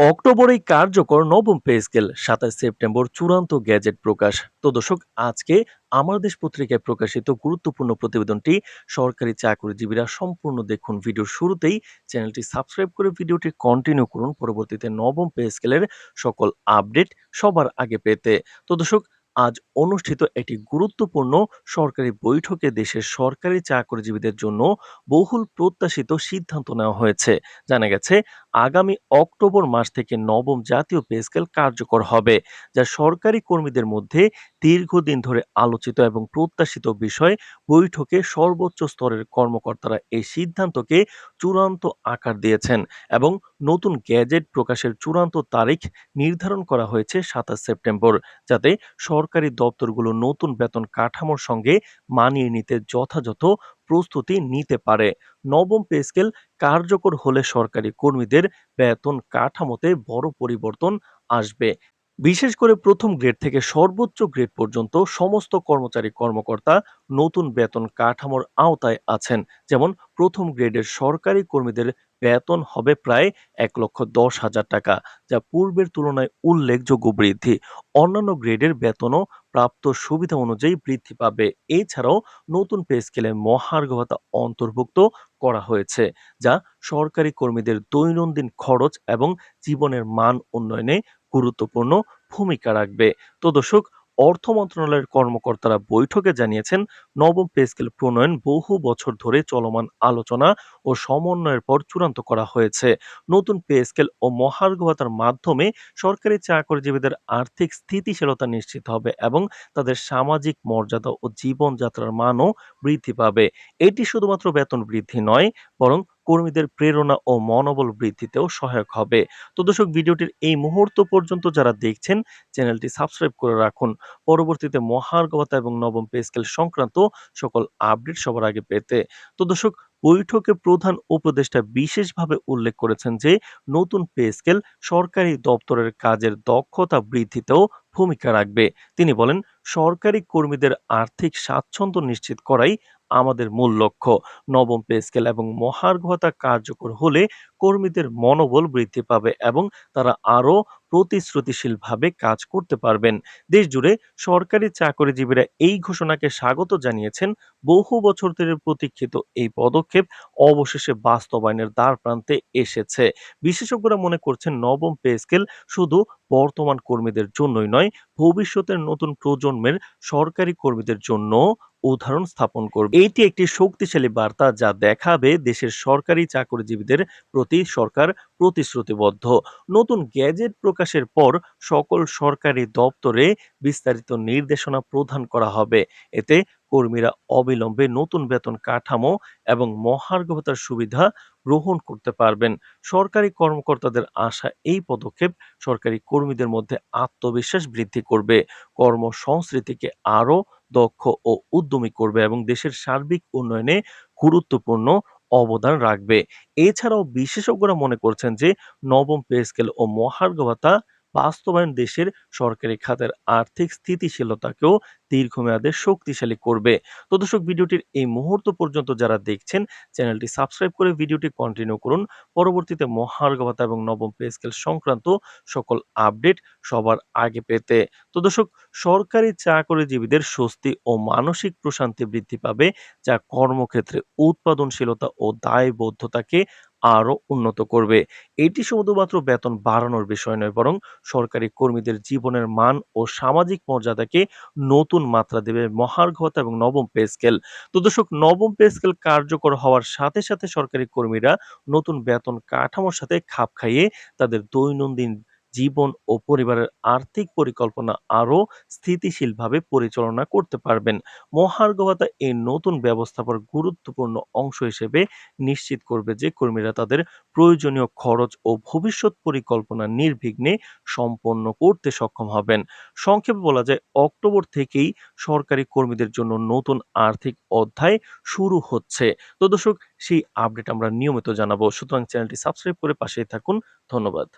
অক্টোবরেই কার্যকর নবম pay scale, ২৭ September চূড়ান্ত গ্যাজেট প্রকাশ। তো দর্শক, আজকে আমার দেশ পত্রিকায় প্রকাশিত গুরুত্বপূর্ণ প্রতিবেদনটি সরকারি চাকরিজীবীরা সম্পূর্ণ দেখুন। ভিডিওর শুরুতেই চ্যানেলটি সাবস্ক্রাইব করে ভিডিওটি কন্টিনিউ করুন পরবর্তীতে নবম পে স্কেলের সকল আপডেট সবার আগে পেতে। তো দর্শক, আজ অনুষ্ঠিত একটি গুরুত্বপূর্ণ সরকারি বৈঠকে দেশের সরকারি চাকরিজীবীদের জন্য বহুল প্রত্যাশিত সিদ্ধান্ত নেওয়া হয়েছে। জানা গেছে আগামী অক্টোবর মাস থেকে নবম জাতীয় পে স্কেল কার্যকর হবে, যা সরকারি কর্মীদের মধ্যে দীর্ঘদিন ধরে আলোচিত এবং প্রত্যাশিত বিষয়। বৈঠকে সর্বোচ্চ স্তরের কর্মকর্তারা এই সিদ্ধান্তকে চূড়ান্ত আকার দিয়েছেন এবং নতুন গ্যাজেট প্রকাশের চূড়ান্ত তারিখ নির্ধারণ করা হয়েছে ২৭ সেপ্টেম্বর, যাতে সরকারি দপ্তরগুলো নতুন বেতন কাঠামোর সঙ্গে মানিয়ে নিতে যথাযথ প্রস্তুতি নিতে পারে। নবম পে স্কেল কার্যকর হলে সরকারি কর্মীদের বেতন কাঠামোতে বড় পরিবর্তন আসবে। বিশেষ করে প্রথম গ্রেড থেকে সর্বোচ্চ গ্রেড পর্যন্ত সমস্ত কর্মচারী কর্মকর্তা নতুন বেতন কাঠামোর আওতায় আছেন। যেমন প্রথম গ্রেডের সরকারি কর্মীদের বেতন হবে প্রায় ১,১০,০০০ টাকা, যা পূর্বের তুলনায় উল্লেখযোগ্য বৃদ্ধি। অন্যান্য গ্রেডের বেতনও প্রাপ্ত সুবিধা অনুযায়ী বৃদ্ধি পাবে। এছাড়াও নতুন পে স্কেলে মহার্ঘ ভাতা অন্তর্ভুক্ত করা হয়েছে, যা সরকারি কর্মীদের দৈনন্দিন খরচ এবং জীবনের মান উন্নয়নে গুরুত্বপূর্ণ ভূমিকা রাখবে। তো দর্শক, অর্থ মন্ত্রণালয়ের কর্মকর্তারা বৈঠকে জানিয়েছেন, নবম পে স্কেল প্রণয়ন বহু বছর ধরে চলমান আলোচনা ও সমন্বয়ের পর চূড়ান্ত করা হয়েছে। নতুন পে স্কেল ও মহার্ঘ ভাতার মাধ্যমে সরকারি চাকরিজীবীদের আর্থিক স্থিতিশীলতা নিশ্চিত হবে এবং তাদের সামাজিক মর্যাদা ও জীবনযাত্রার মানও বৃদ্ধি পাবে। এটি শুধুমাত্র বেতন বৃদ্ধি নয়, বরং কর্মীদের প্রেরণা ও মনোবল বৃদ্ধিতেও সহায়ক হবে। তো দর্শক, ভিডিওটির এই মুহূর্ত পর্যন্ত যারা দেখছেন, চ্যানেলটি সাবস্ক্রাইব করে রাখুন পরবর্তীতে মহার্ঘ ভাতা এবং নবম পে স্কেল সংক্রান্ত সকল আপডেট সবার আগে পেতে। তো দর্শক, বৈঠকে প্রধান উপদেষ্টা বিশেষভাবে উল্লেখ করেছেন যে নতুন পে স্কেল সরকারি দপ্তরের কাজের দক্ষতা বৃদ্ধিতেও ভূমিকা রাখবে। তিনি বলেন, সরকারি কর্মীদের আর্থিক স্বাচ্ছন্দ্য নিশ্চিত করাই আমাদের মূল লক্ষ্য। নবম পে স্কেল এবং মহার্ঘ ভাতা কার্যকর হলে কর্মীদের মনোবল বৃদ্ধি পাবে এবং তারা আরও প্রতিশ্রুতিশীলভাবে কাজ করতে পারবেন। দেশজুড়ে সরকারি চাকরিজীবীরা এই ঘোষণাকে স্বাগত জানিয়েছেন। বহু বছর ধরে প্রতীক্ষিত এই পদক্ষেপ অবশেষে বাস্তবায়নের দ্বারপ্রান্তে এসেছে। বিশেষজ্ঞরা মনে করছেন, নবম পে স্কেল শুধু বর্তমান কর্মীদের জন্যই নয়, ভবিষ্যতের নতুন প্রজন্মের সরকারি কর্মীদের জন্য উদাহরণ স্থাপন করবে। এটি একটি শক্তিশালী বার্তা যা দেখাবে দেশের সরকারি চাকরিজীবীদের প্রতি সরকার প্রতিশ্রুতিবদ্ধ। নতুন গ্যাজেট প্রকাশের পর সকল সরকারি দপ্তরে বিস্তারিত নির্দেশনা প্রদান করা হবে। এতে কর্মীরা অবিলম্বে নতুন বেতন কাঠামো এবং মহার্ঘ ভাতার সুবিধা গ্রহণ করতে পারবেন। সরকারি কর্মকর্তাদের আশা, এই পদক্ষেপ সরকারি কর্মীদের মধ্যে আত্মবিশ্বাস বৃদ্ধি করবে, কর্মসংস্কৃতিকে আরও দক্ষ ও উদ্যমী করবে এবং দেশের সার্বিক উন্নয়নে গুরুত্বপূর্ণ অবদান রাখবে। এছাড়াও বিশেষজ্ঞরা মনে করছেন যে নবম পে স্কেল ও মহার্ঘ ভাতা বাস্তবায়ন দেশের সরকারি খাতের আর্থিক স্থিতিশীলতাকেও দীর্ঘমেয়াদে শক্তিশালী করবে। তো দর্শক, ভিডিওটির এই মুহূর্ত পর্যন্ত যারা দেখছেন, চ্যানেলটি সাবস্ক্রাইব করে ভিডিওটি কন্টিনিউ করুন পরবর্তীতে মহার্ঘ ভাতা এবং নবম পে স্কেল সংক্রান্ত সকল আপডেট সবার আগে পেতে। তো দর্শক, সরকারি চাকরিজীবীদের স্বস্তি ও মানসিক প্রশান্তি বৃদ্ধি পাবে, যা কর্মক্ষেত্রে উৎপাদনশীলতা ও দায়বদ্ধতাকে আরও উন্নত করবে। এটি শুধুমাত্র বেতন বাড়ানোর বিষয় নয়, বরং সরকারি কর্মীদের জীবনের মান ও সামাজিক মর্যাদাকে নতুন মাত্রা দেবে মহার্ঘ ভাতা এবং নবম পে স্কেল। তো দর্শক, নবম পে স্কেল কার্যকর হওয়ার সাথে সাথে সরকারি কর্মীরা নতুন বেতন কাঠামোর সাথে খাপ খাইয়ে তাদের দৈনন্দিন জীবন ও পরিবারের আর্থিক পরিকল্পনা আরও স্থিতিশীলভাবে পরিচালনা করতে পারবেন। মহার্ঘ ভাতা এই নতুন ব্যবস্থাপনার গুরুত্বপূর্ণ অংশ হিসেবে নিশ্চিত করবে যে কর্মীরা তাদের প্রয়োজনীয় খরচ ও ভবিষ্যৎ পরিকল্পনা নির্বিঘ্নে সম্পন্ন করতে সক্ষম হবেন। সংক্ষেপে বলা যায়, অক্টোবর থেকেই সরকারি কর্মীদের জন্য নতুন আর্থিক অধ্যায় শুরু হচ্ছে। তো দর্শক, সেই আপডেট আমরা নিয়মিত জানাবো, সুতরাং চ্যানেলটি সাবস্ক্রাইব করে পাশেই থাকুন। ধন্যবাদ।